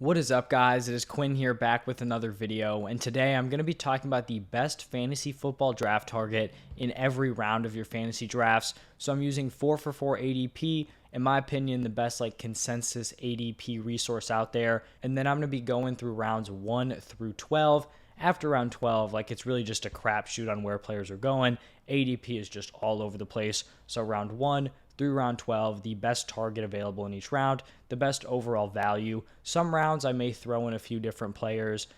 What is up, guys? It is Quinn here, back with another video, and today I'm going to be talking about the best fantasy football draft target in every round of your fantasy drafts. So I'm using 4for4 ADP, in my opinion, the best consensus ADP resource out there, and then I'm going to be going through rounds 1 through 12. After round 12, it's really just a crapshoot on where players are going. ADP is just all over the place. So round 1 through round 12, the best target available in each round, the best overall value. Some rounds I may throw in a few different players,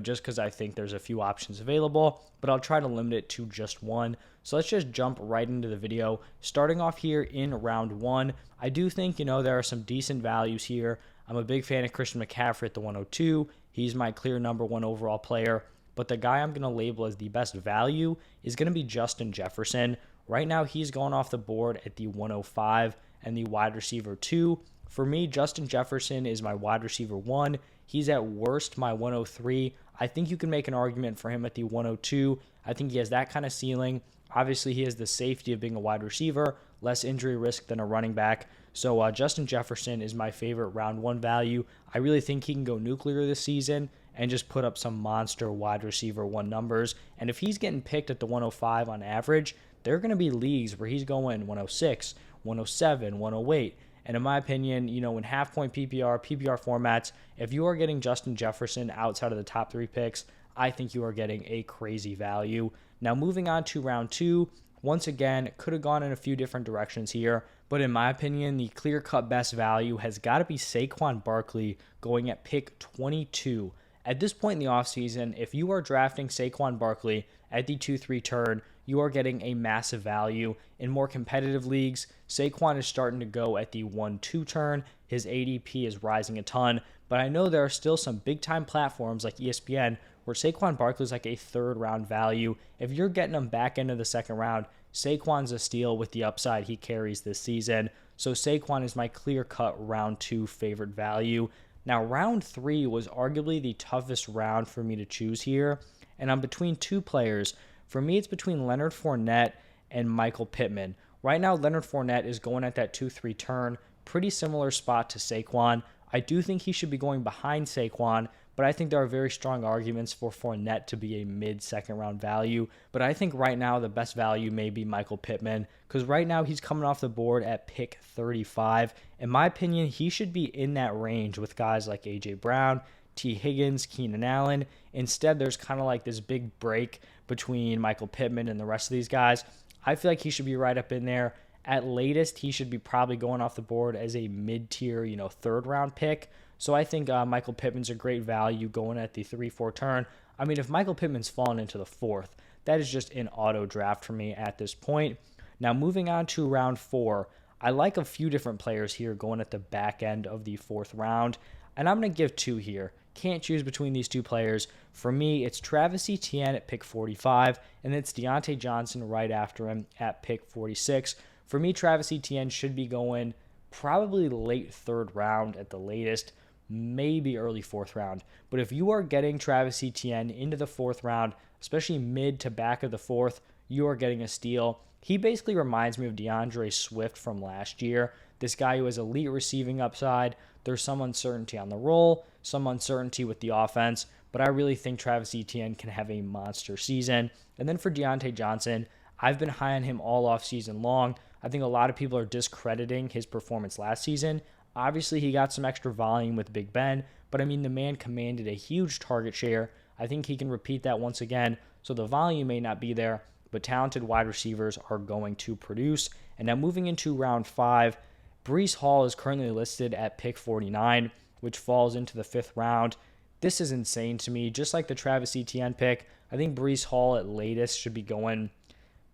just because I think there's a few options available, but I'll try to limit it to just one. So let's just jump right into the video. Starting off here in round 1, I do think, there are some decent values here. I'm a big fan of Christian McCaffrey at the 102. He's my clear number 1 overall player. But the guy I'm going to label as the best value is going to be Justin Jefferson. Right now, he's going off the board at the 105 and the wide receiver 2. For me, Justin Jefferson is my wide receiver 1. He's at worst my 103. I think you can make an argument for him at the 102. I think he has that kind of ceiling. Obviously, he has the safety of being a wide receiver, less injury risk than a running back. So Justin Jefferson is my favorite round 1 value. I really think he can go nuclear this season and just put up some monster wide receiver 1 numbers. And if he's getting picked at the 105 on average, there are going to be leagues where he's going 106, 107, 108. And in my opinion, in half-point PPR formats, if you are getting Justin Jefferson outside of the top 3 picks, I think you are getting a crazy value. Now, moving on to round 2, once again, could have gone in a few different directions here, but in my opinion, the clear-cut best value has got to be Saquon Barkley going at pick 22. At this point in the offseason, if you are drafting Saquon Barkley at the 2-3 turn, you are getting a massive value. In more competitive leagues, Saquon is starting to go at the 1-2 turn. His ADP is rising a ton, but I know there are still some big-time platforms like ESPN where Saquon Barkley is like a 3rd round value. If you're getting him back into the 2nd round, Saquon's a steal with the upside he carries this season. So Saquon is my clear-cut round 2 favorite value. Now, round 3 was arguably the toughest round for me to choose here, and I'm between 2 players. For me, it's between Leonard Fournette and Michael Pittman. Right now, Leonard Fournette is going at that 2-3 turn, pretty similar spot to Saquon. I do think he should be going behind Saquon, but I think there are very strong arguments for Fournette to be a mid-2nd round value. But I think right now the best value may be Michael Pittman, because right now he's coming off the board at pick 35. In my opinion, he should be in that range with guys like A.J. Brown, T. Higgins, Keenan Allen. Instead, there's kind of this big break between Michael Pittman and the rest of these guys. I feel like he should be right up in there. At latest, he should be probably going off the board as a mid-tier, 3rd round pick. So I think Michael Pittman's a great value going at the 3-4 turn. I mean, if Michael Pittman's fallen into the 4th, that is just an auto draft for me at this point. Now, moving on to round 4, I like a few different players here going at the back end of the 4th round, and I'm going to give 2 here. Can't choose between these 2 players. For me, it's Travis Etienne at pick 45, and it's Deonte Johnson right after him at pick 46. For me, Travis Etienne should be going probably late 3rd round at the latest, maybe early 4th round. But if you are getting Travis Etienne into the 4th round, especially mid to back of the 4th, you are getting a steal. He basically reminds me of DeAndre Swift from last year. This guy who has elite receiving upside. There's some uncertainty on the role, some uncertainty with the offense, but I really think Travis Etienne can have a monster season. And then for Deonte Johnson, I've been high on him all off season long. I think a lot of people are discrediting his performance last season. Obviously, he got some extra volume with Big Ben, but I mean, the man commanded a huge target share. I think he can repeat that once again, so the volume may not be there, but talented wide receivers are going to produce. And now moving into round 5, Breece Hall is currently listed at pick 49, which falls into the 5th round. This is insane to me. Just like the Travis Etienne pick, I think Breece Hall at latest should be going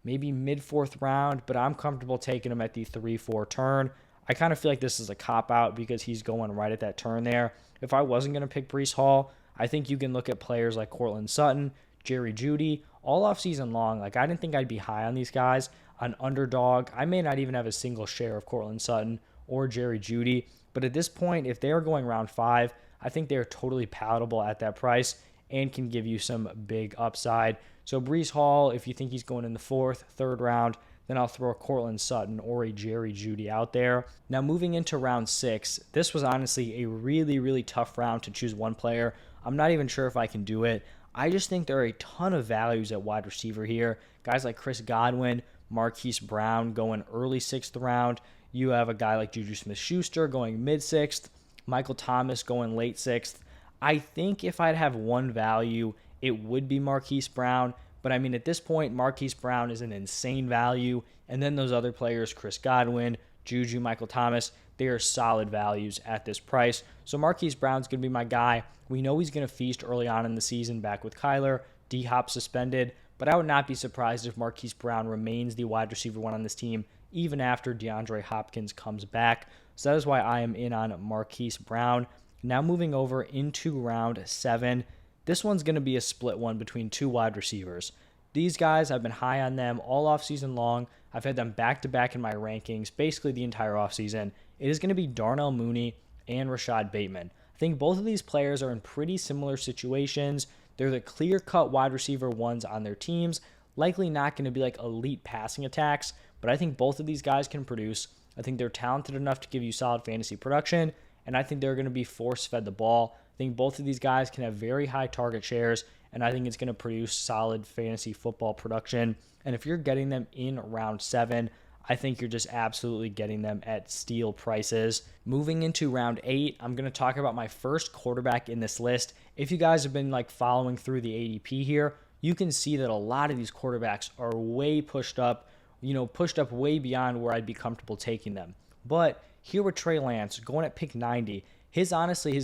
maybe mid-4th round, but I'm comfortable taking him at the 3-4 turn. I kind of feel like this is a cop-out because he's going right at that turn there. If I wasn't going to pick Breece Hall, I think you can look at players like Cortland Sutton, Jerry Jeudy, all off season long. I didn't think I'd be high on these guys. On Underdog, I may not even have a single share of Cortland Sutton or Jerry Jeudy, but at this point, if they are going round 5, I think they're totally palatable at that price and can give you some big upside. So Breece Hall, if you think he's going in the 4th, 3rd round, then I'll throw a Cortland Sutton or a Jerry Jeudy out there. Now moving into round 6, this was honestly a really, really tough round to choose one player. I'm not even sure if I can do it. I just think there are a ton of values at wide receiver here. Guys like Chris Godwin, Marquis Brown going early 6th round. You have a guy like Juju Smith-Schuster going mid-6th. Michael Thomas going late 6th. I think if I'd have one value, it would be Marquis Brown. But I mean, at this point, Marquis Brown is an insane value. And then those other players, Chris Godwin, Juju, Michael Thomas, they are solid values at this price. So Marquis Brown's going to be my guy. We know he's going to feast early on in the season back with Kyler. D-Hop suspended. But I would not be surprised if Marquis Brown remains the wide receiver one on this team even after DeAndre Hopkins comes back. So that is why I am in on Marquis Brown. Now moving over into round 7. This one's going to be a split one between two wide receivers. These guys, I've been high on them all offseason long. I've had them back-to-back in my rankings basically the entire offseason. It is going to be Darnell Mooney and Rashod Bateman. I think both of these players are in pretty similar situations. They're the clear-cut wide receiver ones on their teams. Likely not going to be like elite passing attacks, but I think both of these guys can produce. I think they're talented enough to give you solid fantasy production, and I think they're going to be force-fed the ball. I think both of these guys can have very high target shares, and I think it's going to produce solid fantasy football production. And if you're getting them in round 7, I think you're just absolutely getting them at steal prices. Moving into round 8, I'm going to talk about my first quarterback in this list. If you guys have been like following through the ADP here, you can see that a lot of these quarterbacks are way pushed up way beyond where I'd be comfortable taking them. But here with Trey Lance going at pick 90, his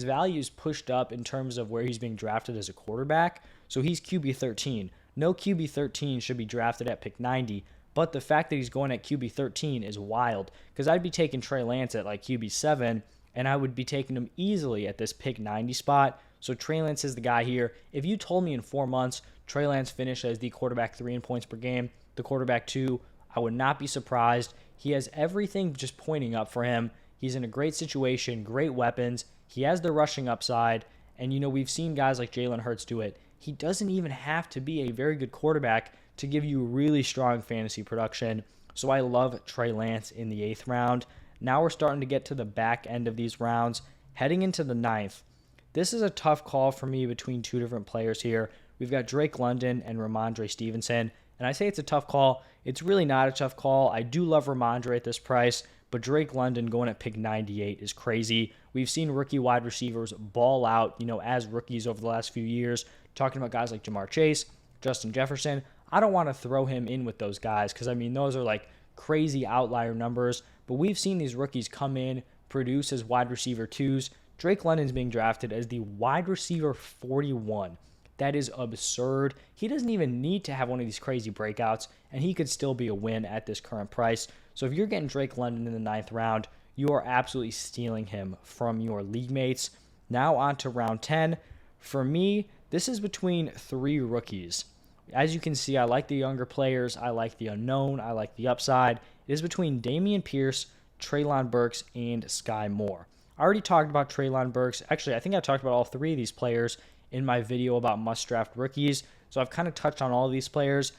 value is pushed up in terms of where he's being drafted as a quarterback. So he's QB 13. No QB 13 should be drafted at pick 90. But the fact that he's going at QB 13 is wild, because I'd be taking Trey Lance at like QB 7, and I would be taking him easily at this pick 90 spot. So Trey Lance is the guy here. If you told me in 4 months Trey Lance finished as the quarterback 3 in points per game, the quarterback 2, I would not be surprised. He has everything just pointing up for him. He's in a great situation, great weapons. He has the rushing upside, and we've seen guys like Jalen Hurts do it. He doesn't even have to be a very good quarterback to give you really strong fantasy production. So I love Trey Lance in the 8th round. Now we're starting to get to the back end of these rounds. Heading into the 9th, this is a tough call for me between two different players here. We've got Drake London and Ramondre Stevenson. And I say it's a tough call. It's really not a tough call. I do love Ramondre at this price, but Drake London going at pick 98 is crazy. We've seen rookie wide receivers ball out, as rookies over the last few years. Talking about guys like Jamar Chase, Justin Jefferson. I don't want to throw him in with those guys because, those are like crazy outlier numbers. But we've seen these rookies come in, produce as wide receiver 2s. Drake London's being drafted as the wide receiver 41. That is absurd. He doesn't even need to have one of these crazy breakouts, and he could still be a win at this current price. So if you're getting Drake London in the 9th round, you are absolutely stealing him from your league mates. Now on to round 10. For me, this is between 3 rookies. As you can see, I like the younger players. I like the unknown. I like the upside. It is between Dameon Pierce, Treylon Burks, and Sky Moore. I already talked about Treylon Burks. Actually, I think I talked about all 3 of these players in my video about must-draft rookies. So I've kind of touched on all of these players.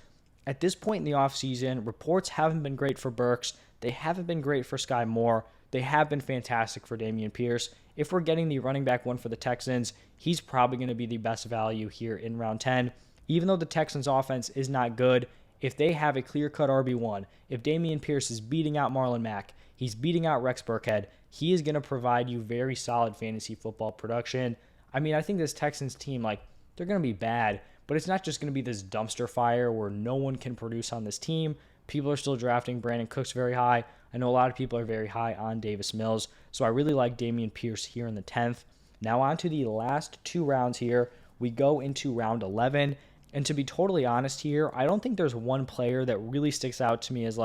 At this point in the offseason, reports haven't been great for Burks. They haven't been great for Sky Moore. They have been fantastic for Dameon Pierce. If we're getting the running back one for the Texans, he's probably going to be the best value here in round 10. Even though the Texans offense is not good, if they have a clear-cut RB1, if Dameon Pierce is beating out Marlon Mack, he's beating out Rex Burkhead, he is going to provide you very solid fantasy football production. I think this Texans team, they're going to be bad, but it's not just going to be this dumpster fire where no one can produce on this team. People are still drafting Brandon Cooks very high. I know a lot of people are very high on Davis Mills, so I really like Dameon Pierce here in the 10th. Now on to the last 2 rounds here. We go into round 11, and to be totally honest here, I don't think there's one player that really sticks out to me as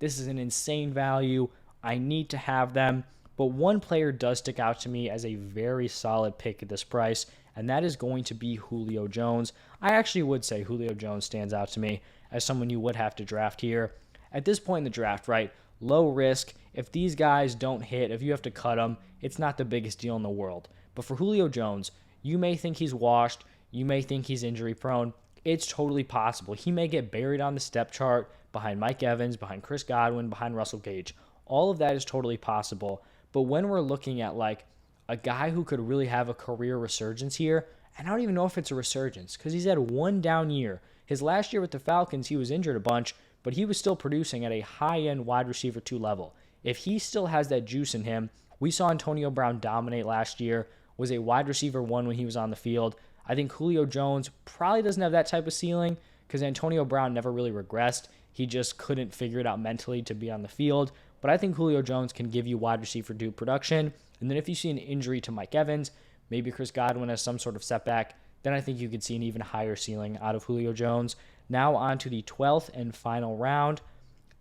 this is an insane value. I need to have them. But one player does stick out to me as a very solid pick at this price, and that is going to be Julio Jones. I actually would say Julio Jones stands out to me as someone you would have to draft here. At this point in the draft, right, low risk. If these guys don't hit, if you have to cut them, it's not the biggest deal in the world. But for Julio Jones, you may think he's washed. You may think he's injury prone. It's totally possible. He may get buried on the step chart behind Mike Evans, behind Chris Godwin, behind Russell Gage. All of that is totally possible. But when we're looking at like a guy who could really have a career resurgence here, and I don't even know if it's a resurgence because he's had one down year. His last year with the Falcons, he was injured a bunch, but he was still producing at a high-end wide receiver 2 level. If he still has that juice in him, we saw Antonio Brown dominate last year, was a wide receiver 1 when he was on the field. I think Julio Jones probably doesn't have that type of ceiling because Antonio Brown never really regressed. He just couldn't figure it out mentally to be on the field. But I think Julio Jones can give you wide receiver 2 production. And then if you see an injury to Mike Evans, maybe Chris Godwin has some sort of setback, then I think you could see an even higher ceiling out of Julio Jones. Now on to the 12th and final round.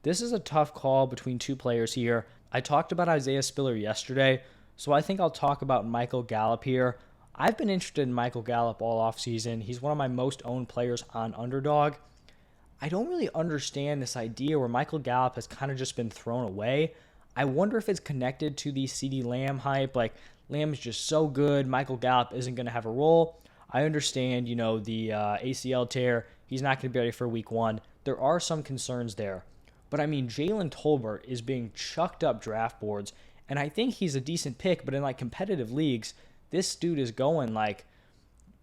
This is a tough call between 2 players here. I talked about Isaiah Spiller yesterday, so I think I'll talk about Michael Gallup here. I've been interested in Michael Gallup all offseason. He's one of my most owned players on Underdog. I don't really understand this idea where Michael Gallup has kind of just been thrown away. I wonder if it's connected to the CeeDee Lamb hype. Like, Lamb is just so good, Michael Gallup isn't going to have a role. I understand, the ACL tear. He's not going to be ready for week 1. There are some concerns there. But, I mean, Jalen Tolbert is being chucked up draft boards, and I think he's a decent pick, but in, like, competitive leagues, this dude is going, like,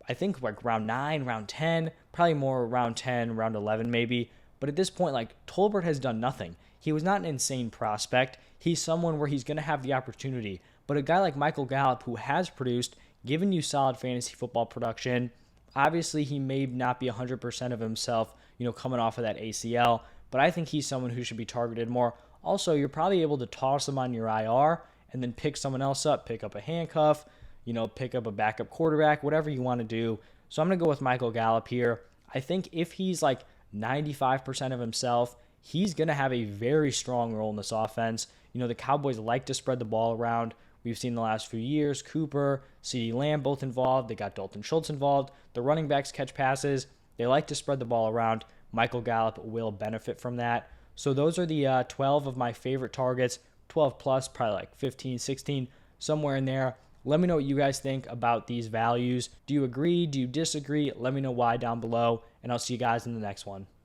I think, like, round 9, round 10, probably more round 10, round 11 maybe. But at this point, like, Tolbert has done nothing. He was not an insane prospect. He's someone where he's going to have the opportunity. But a guy like Michael Gallup, who has produced, given you solid fantasy football production, obviously he may not be 100% of himself, coming off of that ACL, but I think he's someone who should be targeted more. Also, you're probably able to toss him on your IR and then pick someone else up, pick up a handcuff, pick up a backup quarterback, whatever you want to do. So I'm going to go with Michael Gallup here. I think if he's like 95% of himself, he's going to have a very strong role in this offense. The Cowboys like to spread the ball around. We've seen the last few years, Cooper, CeeDee Lamb both involved. They got Dalton Schultz involved. The running backs catch passes. They like to spread the ball around. Michael Gallup will benefit from that. So those are the 12 of my favorite targets, 12 plus, probably like 15, 16, somewhere in there. Let me know what you guys think about these values. Do you agree? Do you disagree? Let me know why down below, and I'll see you guys in the next one.